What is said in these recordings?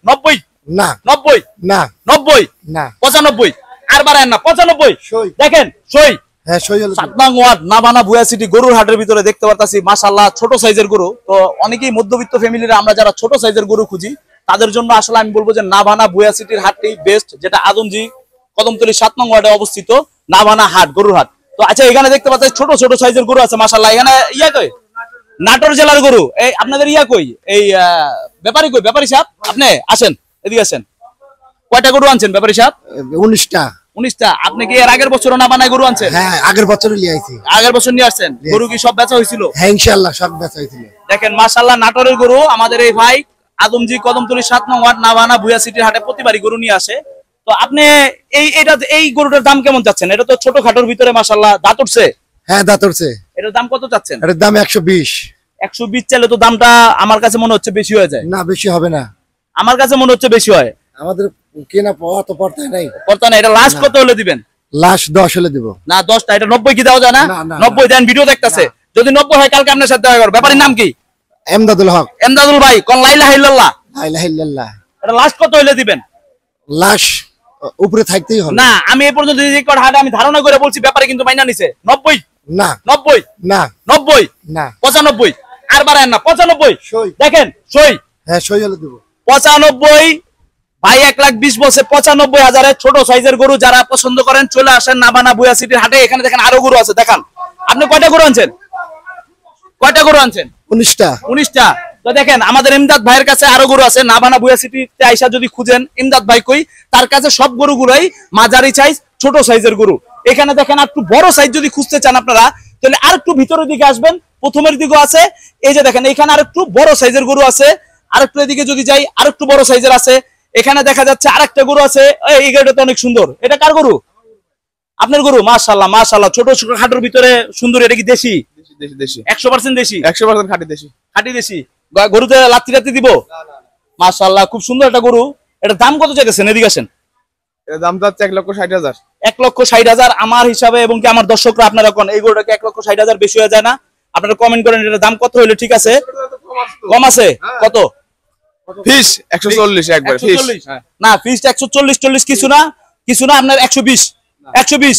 90 না 90 না 90 না 95 আর বাড়ায় না 95 দেখেন সই হ্যাঁ সই হলো 7 নং ওয়ার্ড নাবানা ভুয়া সিটি গরুর হাটের ভিতরে দেখতে পারতাছি মাশাআল্লাহ ছোট সাইজের গরু। তো অনেকেই মধ্যবিত্ত ফ্যামিলিরা আমরা যারা ছোট সাইজের গরু খুঁজি তাদের জন্য আসলে আমি বলবো যে নাবানা ভুয়া সিটির হাটটি বেস্ট, যেটা আদমজি কদমতলী 7 নং ওয়ার্ডে অবস্থিত নাবানা হাট গরুর হাট। তো আচ্ছা এখানে দেখতে পাচ্ছি ছোট ছোট সাইজের গরু আছে মাশাআল্লাহ। এখানে ইয়া কই নাটোর জেলার গরু, এই আপনাদের ইয়া কই এই ব্যাপারী কই? ব্যাপারী সাহেব আপনি আসেন, এদিকে আসেন। কয়টা গরু আনছেন ব্যাপারী সাহেব? 19টা। 19টা। আপনি কি এর আগের বছর না বানায় গরু আনছেন? হ্যাঁ আগের বছরই নিয়ে আইছি। আগের বছর নিয়ে আসছেন? গরু কি সব বেচা হয়েছিল? হ্যাঁ ইনশাআল্লাহ সব বেচা হয়েছিল। দেখেন মাশাআল্লাহ নাটোরের গরু আমাদের এই ভাই আদমজি কদমতলী 7 নং ওয়ার্ড নাবানা ভুয়া সিটির হাটে প্রতিবারই গরু নিয়ে আসে। তো আপনি এই গরুটার দাম কেমন চাচ্ছেন? এটা তো ছোট খাটোর ভিতরে মাশাআল্লাহ দাঁত উঠছে। হ্যাঁ দাঁত উঠছে। এটার দাম কত চাচ্ছেন? এটার দাম 120। 120 চাইলে তো দামটা আমার কাছে মনে হচ্ছে বেশি হয়ে যায়। না বেশি হবে না, আমার কাছে মনে হচ্ছে বেশি হয়। আমাদের কেনা পাওয়া তো পড়তে নাই। পড়তা না। এটা লাস্ট কত হলে দিবেন? লাস্ট 10 হলে দেব। না 10টা, এটা 90 কি দেওয়া যায় না? 90 দেন, ভিডিও দেখতাছে। যদি 90 হয় কালকে আপনার সাথে দেখা করব। ব্যাপারীর নাম কি? এমদাদুল হক। এমদাদুল ভাই কোন লা ইলাহা ইল্লাল্লাহ। লা ইলাহা ইল্লাল্লাহ। এটা লাস্ট কত হলে দিবেন? লাশ উপরে থাকতেই হবে। না আমি এই পর্যন্ত যে কত হাটে আমি ধারণা করে বলছি, ব্যাপারে কিন্তু মাইনা নিছে 90। না 90 না 90 না 95 আর বাড়ায় না 95 সই। দেখেন সই। হ্যাঁ সই হলে দেব। 95 ভাই 1,20,000 বলছে। 95,000 এর ছোট সাইজের গরু যারা পছন্দ করেন চলে আসেন নাবানা ভুয়া সিটির হাটে। এখানে দেখেন আরো গরু আছে দেখান। আপনি কয়টা গরু আনছেন? কয়টা গরু আনছেন? 19টা। 19টা। তো দেখেন আমাদের ইমদাদ ভাইয়ের কাছে আরো গরু আছে। নাবানা ভুয়া সিটিতে আইসা যদি খুঁজেন ইমদাদ ভাই কই, তার কাছে সব গরুগুলাই মাঝারি সাইজ ছোট সাইজের গরু। এখানে দেখেন আর একটু বড় সাইজ যদি খুঁজতে চান আপনারা তাহলে আর একটু ভিতরের দিকে আসবেন, প্রথমের দিকেও আছে। এই যে দেখেন এখানে আর একটু বড় সাইজের গরু আছে। আর একটু এদিকে যদি যাই আর একটু বড় সাইজের আছে। এখানে দেখা যাচ্ছে আরেকটা গরু আছে। এই গরুটা তো অনেক সুন্দর। এটা কার গরু? আপনার গরু। মাশাআল্লাহ মাশাআল্লাহ ছোট ছোট খাটোর ভিতরে সুন্দর। এটা কি দেশি? দেশি দেশি 100% দেশি। 100% খাঁটি দেশি। খাঁটি দেশি। গরুতে লাত্তি লাত্তি দিব? মাশাআল্লাহ খুব সুন্দর একটা গরু। এটা দাম কত চাইতেছেন? এদিকে আসেন। এর দাম যাচ্ছে 1,60,000। 1,60,000 আমার হিসাবে এবং কি আমার দর্শকরা আপনারা কোন এই গরুটাকে 1,60,000 বেশি হয়ে যায় না? আপনারা কমেন্ট করেন এটার দাম কত হইলে ঠিক আছে। কম আছে কত? ফিস 140 একবার ফিস। না ফিস 140 কিছু না, কিছু না। আপনার 120 120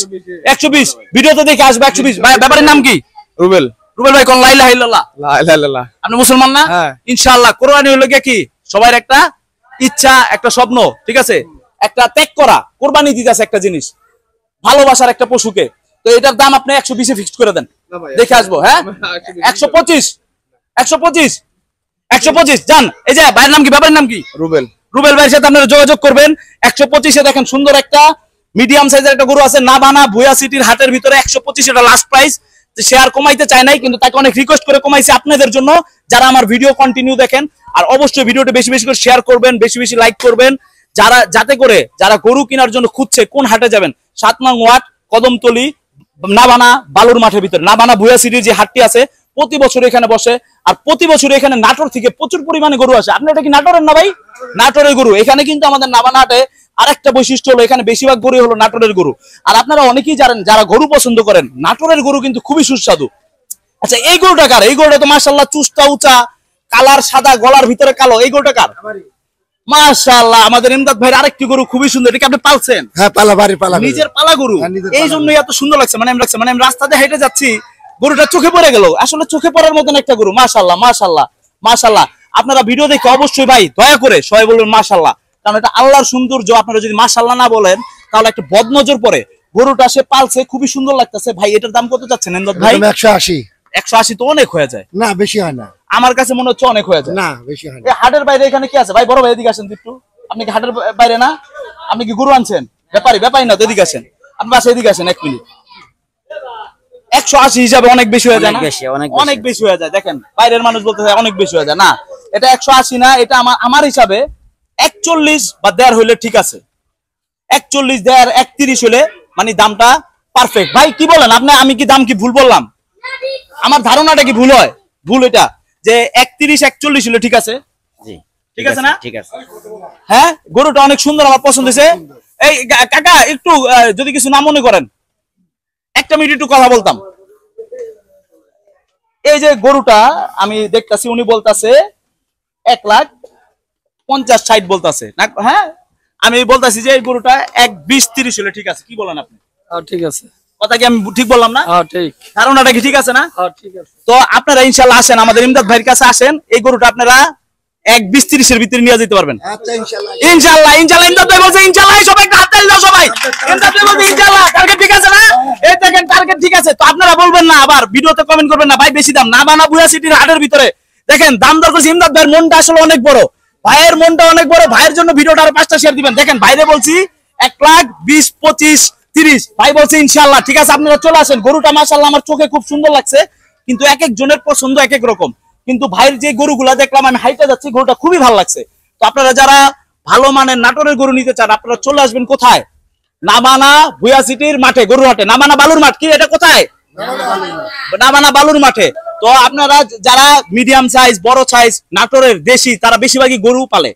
120 ভিডিওতে দেখে আসবে 120। ভাই ব্যাপারীর নাম কি? রুবেল। রুবেল ভাই কোন লা ইলাহা ইল্লাল্লাহ। লা ইলাহা ইল্লাল্লাহ। আপনি মুসলমান না? ইনশাআল্লাহ। কোরবানি হলো কি সবার একটা ইচ্ছা, একটা স্বপ্ন, ঠিক আছে? একটা ত্যাগ করা, কোরবানি দিতে আছে একটা জিনিস, ভালোবাসার একটা পশুকে। তো এটার দাম আপনি 120 এ ফিক্সড করে দেন, দেখে আসবো। হ্যাঁ 125 125 125 জান। এই যে ভাইয়ের নাম কি? ব্যাপারীর নাম কি? রুবেল। রুবেল ভাইয়ের সাথে আপনারা যোগাযোগ করবেন। 125 এ দেখেন সুন্দর একটা মিডিয়াম সাইজের একটা গরু আছে নাবানা ভুয়া সিটির হাটের ভিতরে। 125 এটা লাস্ট প্রাইস। সে আর কমাইতে চায় নাই, কিন্তু তাকে অনেক রিকোয়েস্ট করে কমাইছে আপনাদের জন্য যারা আমার ভিডিও কন্টিনিউ দেখেন। আর অবশ্যই ভিডিওটা বেশি বেশি করে শেয়ার করবেন, বেশি বেশি লাইক করবেন, যারা যাতে করে যারা গরু কেনার জন্য খুঁজছে কোন হাটে যাবেন 7 নং ওয়ার্ড কদমতলী নাবানা বালুর মাঠের ভিতরে নাবানা ভুয়া সিটির যে হাটটি আছে প্রতি বছর এখানে বসে। আর প্রতি বছর এখানে নাটোর থেকে প্রচুর পরিমাণে গরু আসে। আপনি এটা কি নাটোরের না ভাই? নাটোরের গরু। এখানে কিন্তু আমাদের নাবানা হাটে আরেকটা বৈশিষ্ট্য হলো এখানে বেশিরভাগ গরু হলো নাটোরের গরু। আর আপনারা অনেকেই জানেন যারা গরু পছন্দ করেন নাটোরের গরু কিন্তু খুবই সুস্বাদু। আচ্ছা এই গরুটা কার? এই গরুটা তো মাশাআল্লাহ চুস্তা উঁচা, কালার সাদা, গলার ভিতরে কালো। এই গরুটা কার? মাশাআল্লাহ আমাদের ইমদাদ ভাইয়ের আরেকটি গরু খুবই সুন্দর। এটা কি আপনি পালছেন? হ্যাঁ পালা বাড়ি পালা, নিজের পালা গরু। এই জন্যই এত সুন্দর লাগছে। মানে আমি রাস্তাতে হেঁটে যাচ্ছি, গরুটা চোখে পড়ে গেল। আসলে চোখে পড়ার মতন একটা গরু। মাশাআল্লাহ মাশাআল্লাহ মাশাআল্লাহ। আপনারা ভিডিও দেখে অবশ্যই ভাই দয়া করে সবাই বলবেন মাশাআল্লাহ, কারণ এটা আল্লাহর সৌন্দর্য। আপনারা যদি মাশাআল্লাহ না বলেন তাহলে একটা বদনজর পড়ে। গরুটা সে পালছে, খুবই সুন্দর লাগতেছে। ভাই এটার দাম কত চাচ্ছেন ইমদাদ ভাই? 180। 180 তো অনেক হয়ে যায়। না বেশি হয় না, আমার কাছে মনে হচ্ছে অনেক হয়ে যায়। না বেশি হয় না। এই হাটের বাইরে এখানে কি আছে ভাই? বড় ভাই এদিকে আসেন একটু। আপনি কি হাটের বাইরে না? আপনি কি গরু আনছেন? ব্যাপারী না তো এদিকে আসেন। আপনি বাসা এদিকে আসেন 1 মিনিট। 180 হিসাবে অনেক বেশি হয়ে যায় না? অনেক বেশি হয়ে যায়। দেখেন বাইরের মানুষ বলতে অনেক বেশি হয়ে যায়। না এটা 180 না, এটা আমার হিসাবে 41 বা 1.5 হইলে ঠিক আছে। 41 1.5 31 হলে মানে দামটা পারফেক্ট। ভাই কি বলেন আপনি? আমি কি দাম কি ভুল বললাম? আমার ধারণাটা কি ভুল হয়? ভুল এটা যে 31 41 হলে ঠিক আছে। জি ঠিক আছে না? ঠিক আছে। হ্যাঁ গরুটা অনেক সুন্দর, আমার পছন্দ হয়েছে। এই কাকা একটু যদি কিছু না মনে করেন 1 মিনিট একটু কথা বলতাম। এই যে গরুটা আমি দেখতাছি উনি বলতাছে 1,00,000 50-60 বলতাছে না? হ্যাঁ, আমি বলতাছি যে এই গরুটা 1-20-30 হলে ঠিক আছে, কি বলেন আপনি? ঠিক আছে। কথা কি আমি ঠিক বললাম না? ঠিক। ধারণাটা কি ঠিক আছে না? ঠিক আছে। তো আপনারা ইনশাল্লাহ আসেন, আমাদের ইমদাদ ভাইয়ের কাছে আসেন, এই গরুটা আপনারা 1-20-30 এর ভিতরে নিয়ে যেতে পারবেন আচ্ছা ইনশাআল্লাহ। ইনশাল্লাহ। ইনশাল্লাহ ইমদাদ ভাই বলছে ইনশাল্লাহ, সবাই হাত তালি দাও সবাই। ইমদাদ ভাই বলছে ইনশাল্লাহ, টার্গেট ঠিক আছে না? এই দেখেন টার্গেট ঠিক আছে। তো আপনারা বলবেন না, আবার ভিডিওতে কমেন্ট করবেন না ভাই বেশি দাম না, বানা বুয়া সিটির হাটের ভিতরে দেখেন দাম দর করছে। ইমদাদ ভাইয়ের মনটা আসলে অনেক বড়, ভাইয়ের মনটা অনেক বড়, ভাইয়ের জন্য ভিডিওটা আরো 5টা শেয়ার দিবেন। দেখেন বাইরে বলছি 1,20,25,30, ভাই বলছে ইনশাল্লাহ ঠিক আছে, আপনারা চলে আসেন। গরুটা মাশাআল্লাহ আমার চোখে খুব সুন্দর লাগছে, কিন্তু এক এক জনের পছন্দ এক এক রকম। কিন্তু ভাইয়ের যে গরুগুলা দেখলাম, আমি হাইটে যাচ্ছি, গরুটা খুবই ভালো লাগছে। তো আপনারা যারা ভালো মানের নাটোরের গরু নিতে চান, আপনারা চলে আসবেন কোথায়? নামানা ভুয়া সিটির মাঠে, গরুর হাটে। নামানা বালুর মাঠ, কি এটা কোথায়? নামানা বালুর মাঠে। তো আপনারা যারা মিডিয়াম সাইজ, বড় সাইজ নাটোরের দেশি, তারা বেশিরভাগই গরু পালে।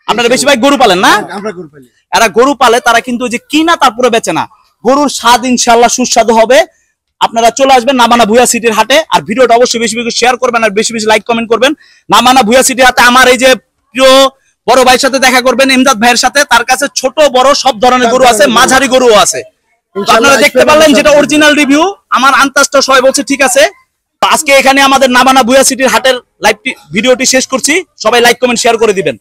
আপনারা বেশিরভাগ গরু পালেন না? আমরা গরু পালি। এরা গরু পালে, তারা কিন্তু যে কিনা তারপরে বেচে না। গরুর স্বাদ ইনশাআল্লাহ সুস্বাদু হবে। আপনারা চলে আসবেন নামানা ভুয়া সিটির হাটে। আর ভিডিওটা অবশ্যই বেশি বেশি শেয়ার করবেন আর বেশি বেশি লাইক কমেন্ট করবেন। নামানা ভুয়া সিটির হাটে আমার এই যে প্রিয় বড় ভাইয়ের সাথে দেখা করবেন, ইমদাদ ভাইয়ের সাথে। তার কাছে ছোট বড় সব ধরনের গরু আছে, মাঝারি গরুও আছে। তো আপনারা দেখতে পারলেন যেটা অরিজিনাল রিভিউ, আমার আন্দাজটা সবাই বলছে ঠিক আছে। তো আজকে এখানে আমাদের নামানা ভুয়া সিটির হাটের লাইভ ভিডিওটি শেষ করছি। সবাই লাইক কমেন্ট শেয়ার করে দিবেন।